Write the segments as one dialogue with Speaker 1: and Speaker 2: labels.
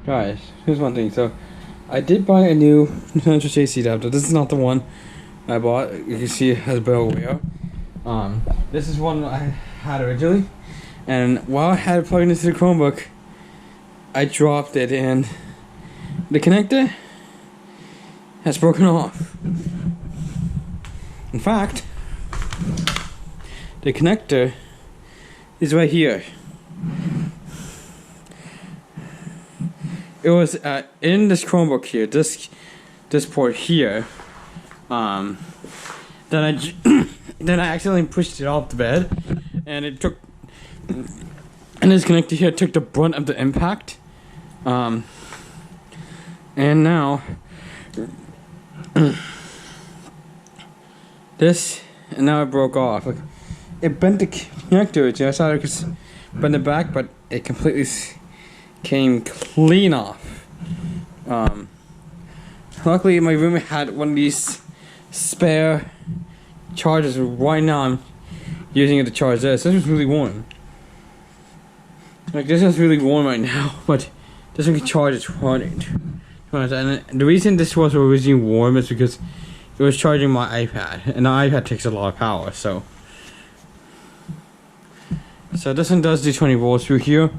Speaker 1: Guys, here's one thing. So, I did buy a new Nintendo JC adapter. This is not the one I bought. You can see it has a bell wheel. This is one I had originally, and while I had it plugged into the Chromebook, I dropped it, and the connector has broken off. In fact, the connector is right here. It was in this Chromebook here, this port here. Then I accidentally pushed it off the bed, and it took. And this connector here took the brunt of the impact. And now now it broke off. Like, it bent the connector. I thought it could bend it back, but it completely came clean off. Luckily my roommate had one of these spare chargers. Right now I'm using it to charge this. This is really warm. Like, this is really warm right now, but this one can charge at 20. And the reason this was originally warm is because it was charging my iPad, and the iPad takes a lot of power. So this one does do 20 volts through here.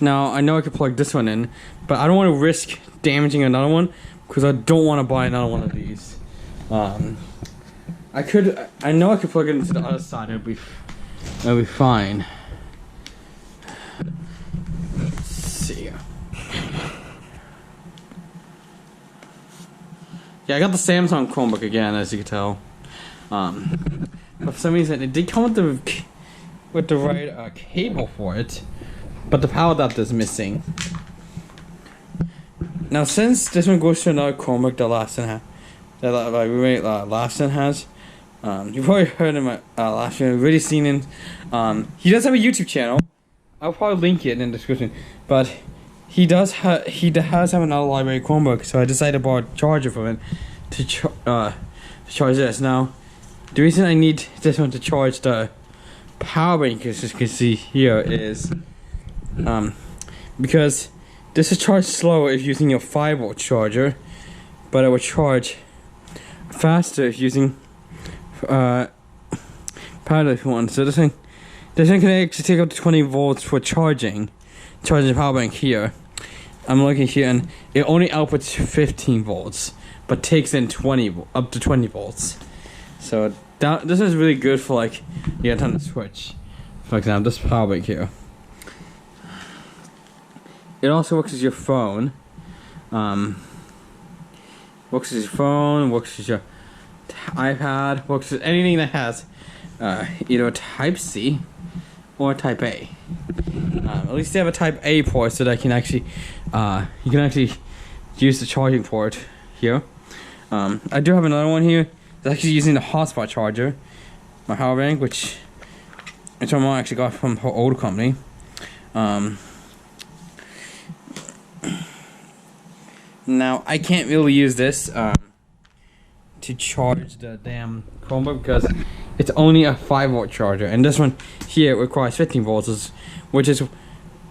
Speaker 1: Now I know I could plug this one in, but I don't want to risk damaging another one because I don't want to buy another one of these. I know I could plug it into the other side. It'll be fine. Let's see. Yeah, I got the Samsung Chromebook again, as you can tell. But for some reason, it did come with the right cable for it, but the power adapter is missing. Now, since this one goes to another Chromebook that my roommate Laston has, you probably heard in my last video, already seen him. He does have a YouTube channel. I'll probably link it in the description. But he does have another library Chromebook, so I decided to borrow a charger from him to charge this. Now, the reason I need this one to charge the power bank, as you can see here, is because this is charged slower if using your 5-volt charger, but it will charge faster if using power one. So this thing can actually take up to 20 volts for charging the power bank here. I'm looking here, and it only outputs 15 volts, but takes in up to 20 volts. So this is really good for, like, you got time to switch. For example, this power bank here. It also works as your phone. Works as your phone. Works as your iPad. Works as anything that has either a Type C or a Type A. At least they have a Type A port, so that you can actually use the charging port here. I do have another one here. It's actually using the hotspot charger, my power bank, which my mom actually got from her old company. Now I can't really use this to charge the damn Chromebook because it's only a 5-volt charger, and this one here requires 15 volts, which is the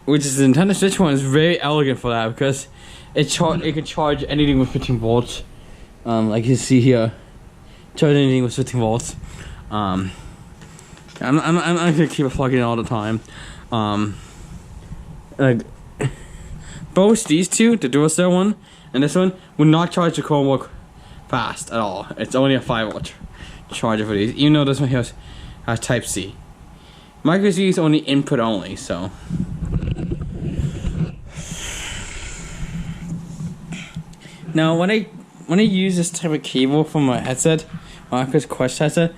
Speaker 1: Nintendo Switch one is very elegant for that because it can charge anything with 15 volts. Like you see here, charge anything with 15 volts. I'm gonna keep it plugged in all the time. Like both these two, the Duracell one and this one, will not charge the Chromebook fast at all. It's only a 5-volt charger for these, even though this one here has Type C. Micro USB is only input only, so. Now, when I use this type of cable from my headset, my Oculus Quest headset,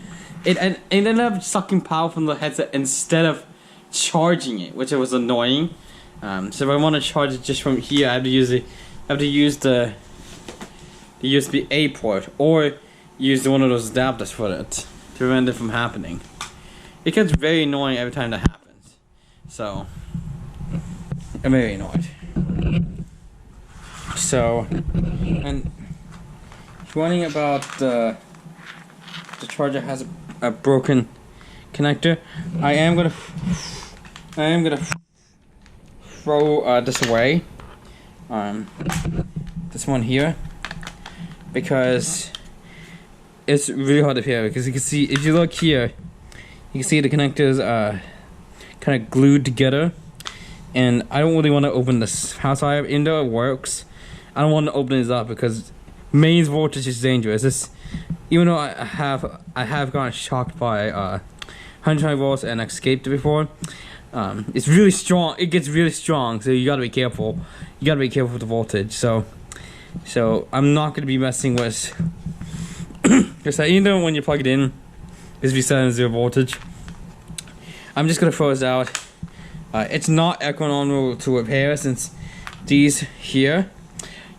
Speaker 1: it ended up sucking power from the headset instead of charging it, which was annoying. So if I want to charge it just from here, I have to use the USB A port, or use one of those adapters for it to prevent it from happening. It gets very annoying every time that happens. So I'm very annoyed. So, and warning about the charger has a broken connector. I am gonna throw this away. This one here, because it's really hard to repair. Because you can see, if you look here, you can see the connectors are kind of glued together, and I don't really want to open this house wire, even though it works. I don't want to open this up because mains voltage is dangerous. Even though I have gotten shocked by 120 volts and escaped before. It's really strong. It gets really strong, so you gotta be careful. You gotta be careful with the voltage. So I'm not gonna be messing with. Because even though when you plug it in, it's be set at 0 voltage. I'm just gonna throw this out. It's not economical to repair since these here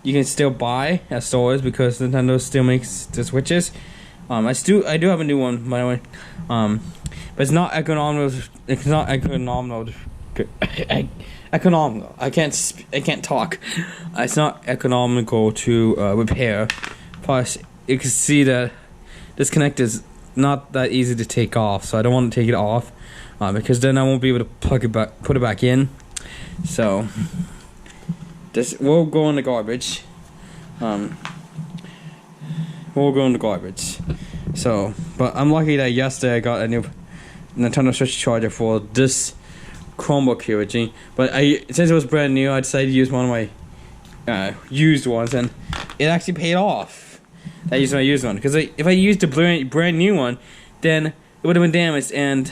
Speaker 1: you can still buy at stores because Nintendo still makes the Switches. I do have a new one, by the way. But it's not economical. It's not economical. Economical. I can't talk. It's not economical to repair. Plus, you can see that this connector is not that easy to take off. So I don't want to take it off because then I won't be able to plug it back, put it back in. So this will go in the garbage. Will go in the garbage. So, but I'm lucky that yesterday I got a new Nintendo Switch charger for this Chromebook here, but since it was brand new, I decided to use one of my used ones, and it actually paid off. I used my used one because if I used a brand new one, then it would have been damaged, and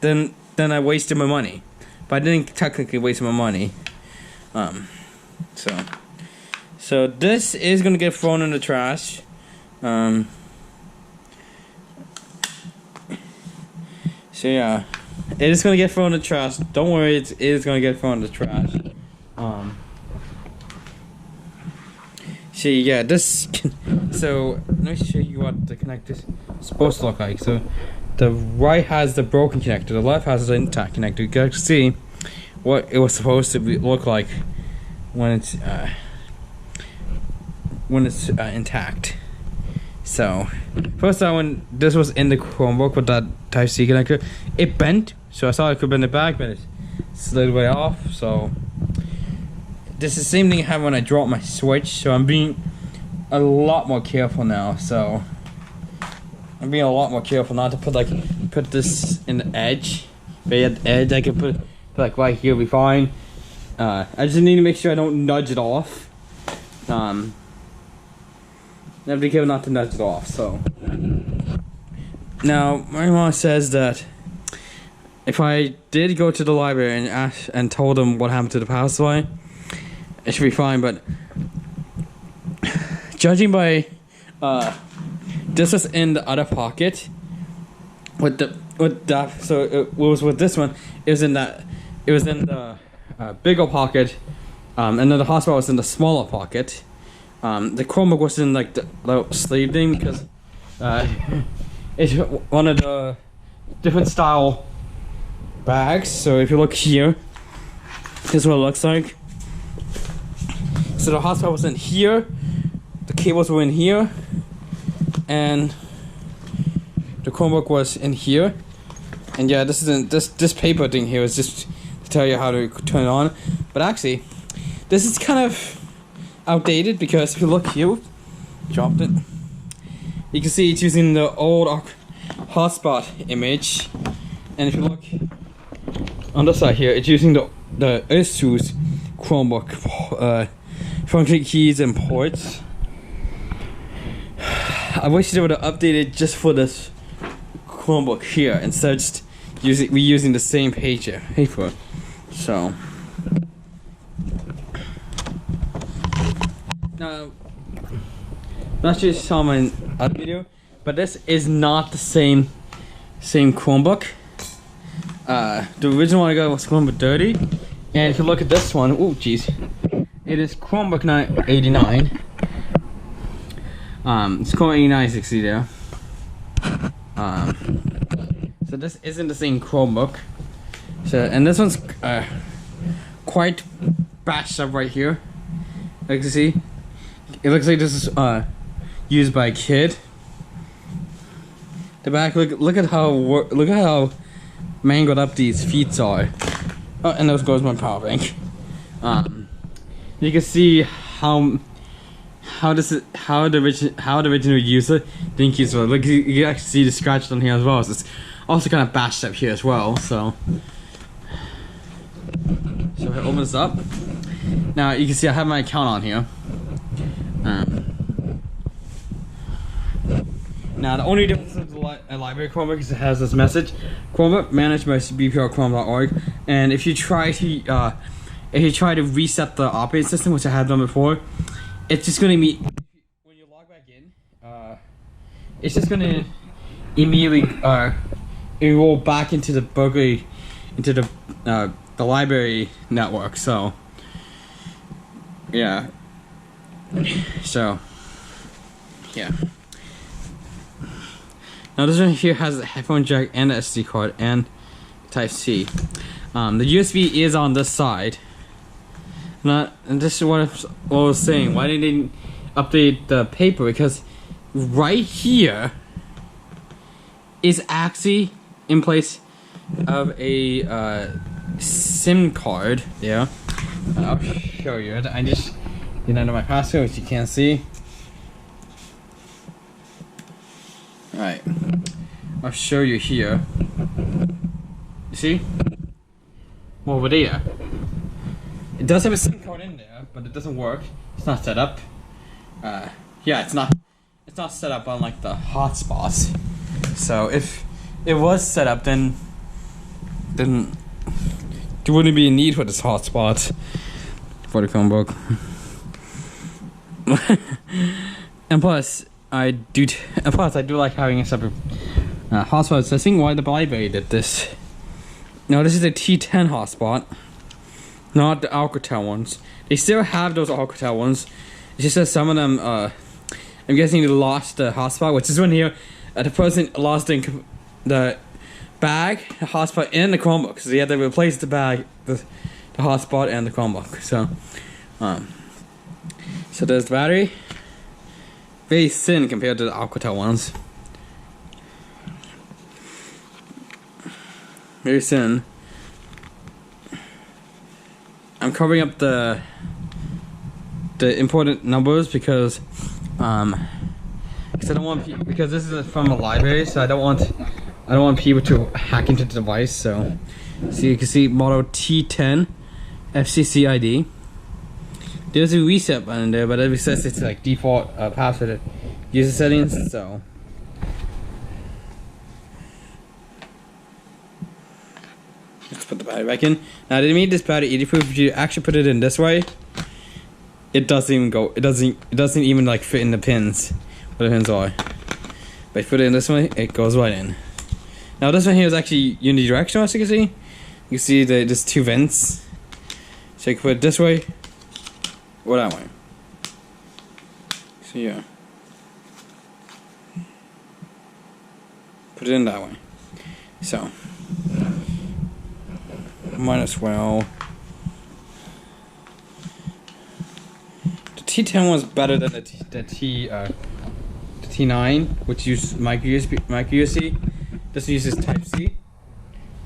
Speaker 1: then I wasted my money. But I didn't technically waste my money. So this is gonna get thrown in the trash. So yeah, it is gonna get thrown in the trash. Don't worry, it is gonna get thrown in the trash. So yeah, so let me show you what the connector is supposed to look like. So the right has the broken connector, the left has the intact connector. You can see what it was supposed to look like when it's intact. So first time when this was in the Chromebook with that Type-C connector, it bent. So I thought it could bend it back, but it slid way off. So this is the same thing I have when I drop my Switch. So I'm being a lot more careful now. So I'm being a lot more careful not to put this in the edge. But at the edge, I can put like right here, will be fine. I just need to make sure I don't nudge it off. I have to be careful not to nudge it off. So now my mom says that if I did go to the library and ask and told them what happened to the power supply, it should be fine. But judging by this was in the other pocket with that, so it was with this one. It was in the bigger pocket, and then the hotspot was in the smaller pocket. The Chromebook was in like the little sleeve thing because it's one of the different style bags. So if you look here, this is what it looks like. So the hotspot was in here, the cables were in here, and the Chromebook was in here. And yeah, this paper thing here is just to tell you how to turn it on. But actually, this is kind of outdated because if you look here, dropped it. You can see it's using the old hotspot image, and if you look on the side here, it's using the ASUS Chromebook function keys and ports. I wish they would have updated just for this Chromebook here instead of just reusing the same paper. So now, not sure you saw my other video, but this is not the same Chromebook. The original one I got was Chromebook 30, and if you look at this one, oh jeez, it is Chromebook 89. It's Chromebook 8960 there. So this isn't the same Chromebook. So, and this one's quite bashed up right here. Like you can see, it looks like this is used by a kid. The back, look at how mangled up these feet are. Oh, and there goes my power bank. You can see how the original user didn't use it. Look, you can actually see the scratch on here as well. So it's also kind of bashed up here as well. So if I open this up, now you can see I have my account on here. Now the only difference with the library Chromebook is it has this message: Chromebook managed by bprchrome.org. And if you try to reset the operating system, which I have done before, it's just gonna be when you log back in. It's just gonna immediately enroll back into the Berkeley, into the library network. So yeah. So yeah. Now this one here has a headphone jack and an SD card and Type-C. The USB is on this side. And this is what I was saying. Why didn't they update the paper? Because right here is actually in place of a SIM card. Yeah, I'll show you it. I just didn't enter my passcode, which you can't see. Alright, I'll show you here. You see? Mobile data. It does have a SIM card in there, but it doesn't work. It's not set up. Yeah, it's not set up on like the hotspots. So if it was set up, then there wouldn't be a need for this hotspot for the Chromebook. And plus, I do like having a separate hotspot. So I think why the library did this. Now this is a T10 hotspot, not the Alcatel ones. They still have those Alcatel ones. It's just that some of them, I'm guessing they lost the hotspot, which is when here, the person lost the bag, the hotspot, and the Chromebook. So they had to replace the bag, the hotspot, and the Chromebook. So there's the battery. Very thin compared to the Alcatel ones. Very thin. I'm covering up the important numbers because I don't want because this is from a library, so I don't want people to hack into the device. So you can see model T10 FCC ID. There's a reset button there, but it resets it to like default password user settings. So let's put the battery back in. Now they made this battery easy-proof. If you actually put it in this way, it doesn't even go. It doesn't even like fit in the pins where the pins are. But if you put it in this way, it goes right in. Now this one here is actually unidirectional, as you can see. You can see that there's two vents. So you can put it this way or that way. So yeah. Put it in that way. So might as well. The T10 was better than the T9, which uses micro USB. This uses Type-C.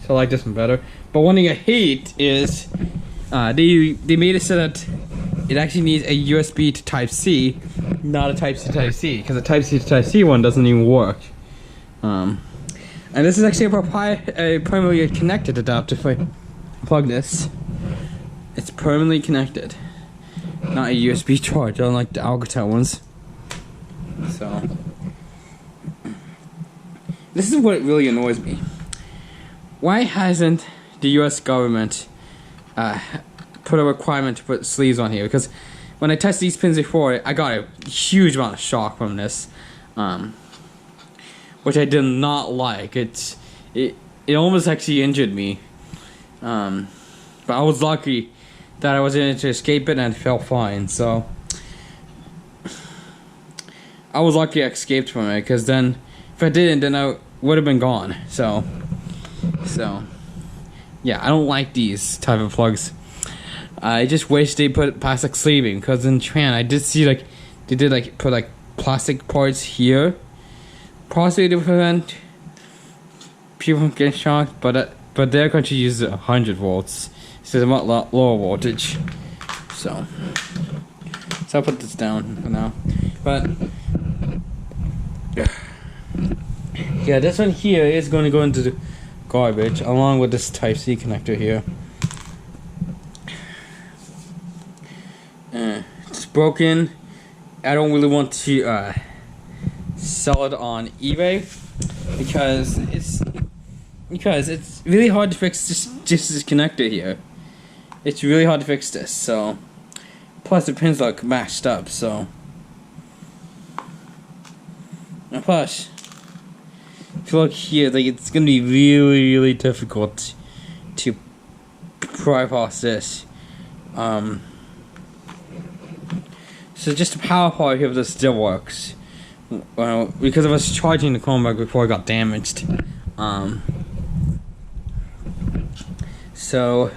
Speaker 1: So I like this one better. But one thing I hate is they made it so that it actually needs a USB to Type-C, not a Type-C to Type-C, because the Type-C to Type-C one doesn't even work. And this is actually a permanently connected adapter. If I plug this, it's permanently connected, not a USB charge, unlike the Alcatel ones. So this is what really annoys me. Why hasn't the US government put a requirement to put sleeves on here? Because when I touched these pins before, I got a huge amount of shock from this, which I did not like. It almost actually injured me. But I was lucky that I was able to escape it and it felt fine. So I was lucky I escaped from it, because then if I didn't, then I would have been gone. So yeah, I don't like these type of plugs. I just wish they put plastic sleeving, because in Tran I did see like they did like put like plastic parts here, possibly to prevent people from getting shocked, but their country uses 100 volts, This is a lot lower voltage. So I'll put this down for now. But yeah, this one here is going to go into the garbage along with this Type-C connector here. It's broken. I don't really want to sell it on eBay because it's really hard to fix this connector here. It's really hard to fix this. So plus the pins are matched up. So and plus, if you look here, like it's gonna be really difficult to bypass this. So just the power part here of this still works. Well, because I was charging the Chromebook before it got damaged. So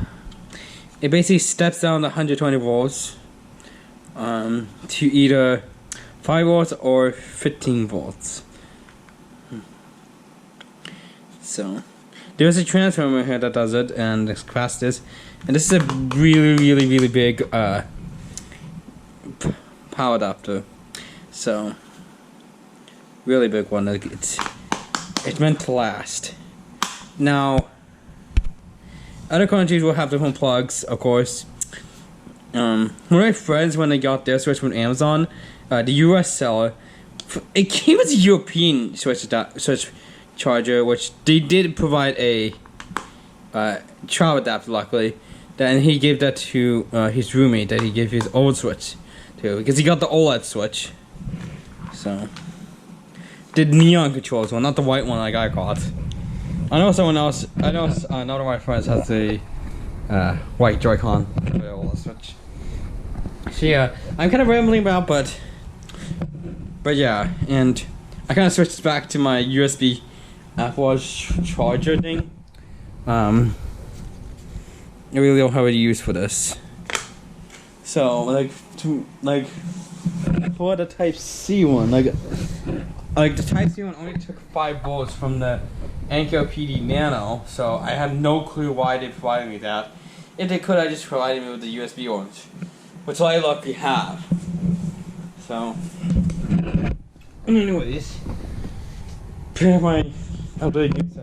Speaker 1: it basically steps down to 120 volts to either 5 volts or 15 volts. So there's a transformer here that does it, and this capacitors, and this is a really big power adapter. So really big one. Like it's meant to last. Now other countries will have different plugs, of course. One of my friends, when they got their Switch from Amazon, the US seller, it came with a European Switch charger, which they did provide a child adapter, luckily. Then he gave that to his roommate that he gave his old Switch to, because he got the OLED Switch. So the neon controls one, not the white one like I got. I know someone else. I know another of my friends has the white Joy-Con OLED Switch. So yeah, I'm kind of rambling about, but yeah, and I kind of switched back to my USB Apple Watch charger thing. I really don't have any use for this. So for the Type-C one, like the Type-C one only took 5 volts from the Anker PD Nano, so I have no clue why they provided me that. If they could, I just provided me with the USB orange, which I luckily have. So, anyways, my updated news